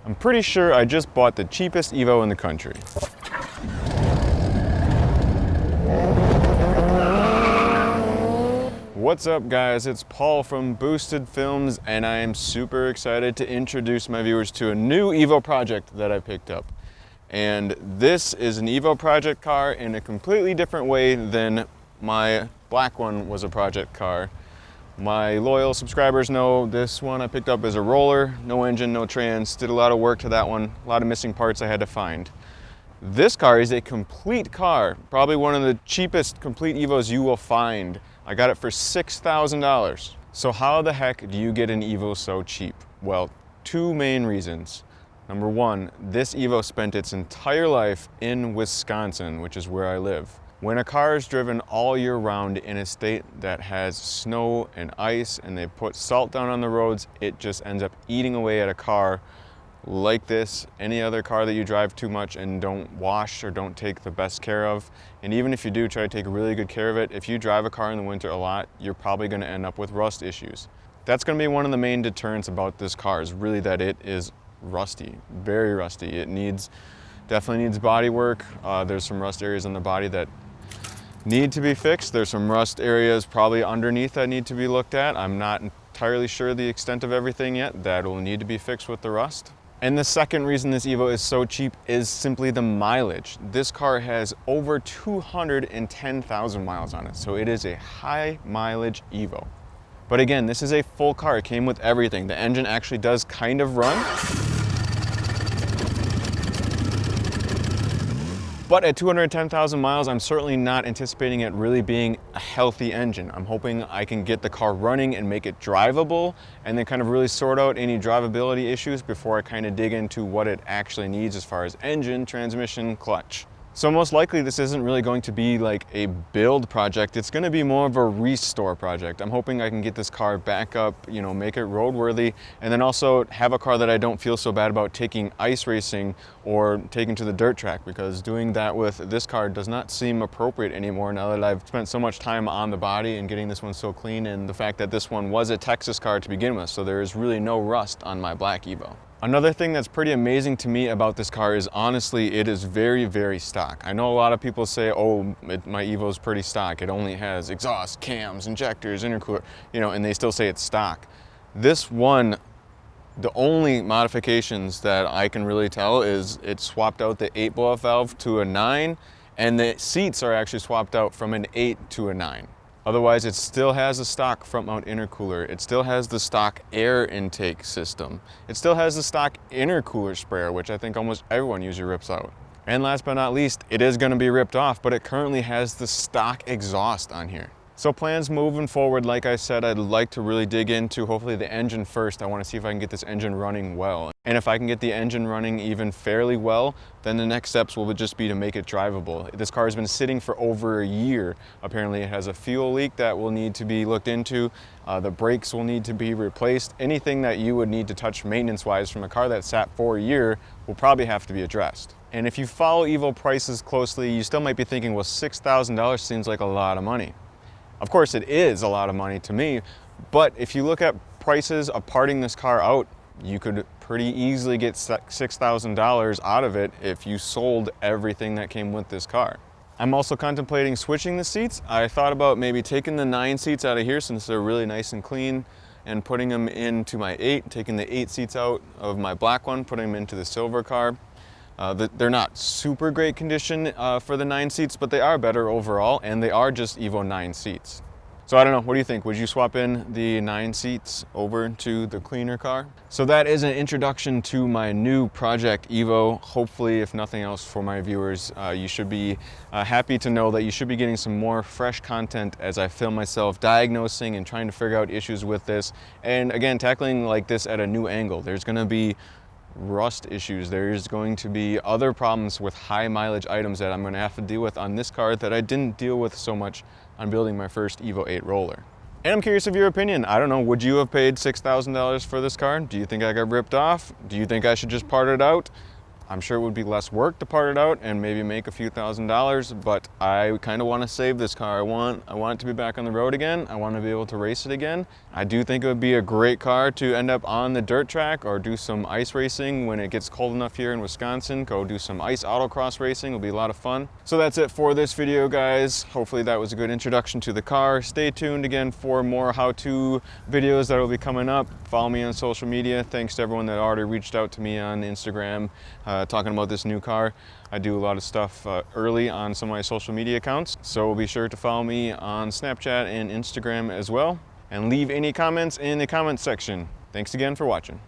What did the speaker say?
I'm pretty sure I just bought the cheapest EVO in the country. What's up guys, it's Paul from Boosted Films and I am super excited to introduce my viewers to a new EVO project that I picked up. And this is an EVO project car in a completely different way than my black one was a project car. My loyal subscribers know this one I picked up as a roller, no engine, no trans, did a lot of work to that one, a lot of missing parts I had to find. This car is a complete car, probably one of the cheapest complete EVOs you will find. I got it for $6,000. So how the heck do you get an EVO so cheap? Well, two main reasons. Number one, this EVO spent its entire life in Wisconsin, which is where I live. When a car is driven all year round in a state that has snow and ice and they put salt down on the roads, it just ends up eating away at a car like this, any other car that you drive too much and don't wash or don't take the best care of. And even if you do try to take really good care of it, if you drive a car in the winter a lot, you're probably going to end up with rust issues. That's going to be one of the main deterrents about this car, is really that it is rusty, very rusty. It definitely needs body work. There's some rust areas on the body that need to be fixed. There's some rust areas probably underneath that need to be looked at. I'm not entirely sure the extent of everything yet. That will need to be fixed with the rust. And the second reason this EVO is so cheap is simply the mileage. This car has over 210,000 miles on it, so it is a high mileage EVO. But again, this is a full car. It came with everything. The engine actually does kind of run. But at 210,000 miles, I'm certainly not anticipating it really being a healthy engine. I'm hoping I can get the car running and make it drivable and then kind of really sort out any drivability issues before I kind of dig into what it actually needs as far as engine, transmission, clutch. So most likely this isn't really going to be like a build project. It's going to be more of a restore project. I'm hoping I can get this car back up, you know, make it roadworthy, and then also have a car that I don't feel so bad about taking ice racing or taking to the dirt track, because doing that with this car does not seem appropriate anymore now that I've spent so much time on the body and getting this one so clean, and the fact that this one was a Texas car to begin with, so there is really no rust on my black EVO. Another thing that's pretty amazing to me about this car is honestly, it is very, very stock. I know a lot of people say, oh, my EVO is pretty stock. It only has exhaust, cams, injectors, intercooler, you know, and they still say it's stock. This one, the only modifications that I can really tell is it swapped out the 8 blow-off valve to a 9, and the seats are actually swapped out from an 8 to a 9. Otherwise, it still has a stock front mount intercooler. It still has the stock air intake system. It still has the stock intercooler sprayer, which I think almost everyone usually rips out. And last but not least, it is going to be ripped off, but it currently has the stock exhaust on here. So plans moving forward, like I said, I'd like to really dig into hopefully the engine first. I want to see if I can get this engine running well. And if I can get the engine running even fairly well, then the next steps will just be to make it drivable. This car has been sitting for over a year. Apparently it has a fuel leak that will need to be looked into. The brakes will need to be replaced. Anything that you would need to touch maintenance-wise from a car that sat for a year will probably have to be addressed. And if you follow EVO prices closely, you still might be thinking, well, $6,000 seems like a lot of money. Of course, it is a lot of money to me, but if you look at prices of parting this car out, you could pretty easily get $6,000 out of it if you sold everything that came with this car. I'm also contemplating switching the seats. I thought about maybe taking the 9 seats out of here since they're really nice and clean and putting them into my 8, taking the 8 seats out of my black one, putting them into the silver car. They're not super great condition for the 9 seats, but they are better overall, and they are just EVO 9 seats. So I don't know, what do you think? Would you swap in the 9 seats over to the cleaner car? So that is an introduction to my new project EVO. Hopefully, if nothing else for my viewers, you should be happy to know that you should be getting some more fresh content as I film myself diagnosing and trying to figure out issues with this. And again, tackling like this at a new angle. There's gonna be rust issues. There's going to be other problems with high mileage items that I'm going to have to deal with on this car that I didn't deal with so much on building my first EVO 8 roller. And I'm curious of your opinion. I don't know, would you have paid $6,000 for this car? Do you think I got ripped off? Do you think I should just part it out? I'm sure it would be less work to part it out and maybe make a few $1,000s, but I kind of want to save this car. I want it to be back on the road again. I want to be able to race it again. I do think it would be a great car to end up on the dirt track or do some ice racing when it gets cold enough here in Wisconsin. Go do some ice autocross racing. It'll be a lot of fun. So that's it for this video, guys. Hopefully that was a good introduction to the car. Stay tuned again for more how-to videos that will be coming up. Follow me on social media. Thanks to everyone that already reached out to me on Instagram talking about this new car. I do a lot of stuff early on some of my social media accounts, so be sure to follow me on Snapchat and Instagram as well, and leave any comments in the comments section. Thanks again for watching.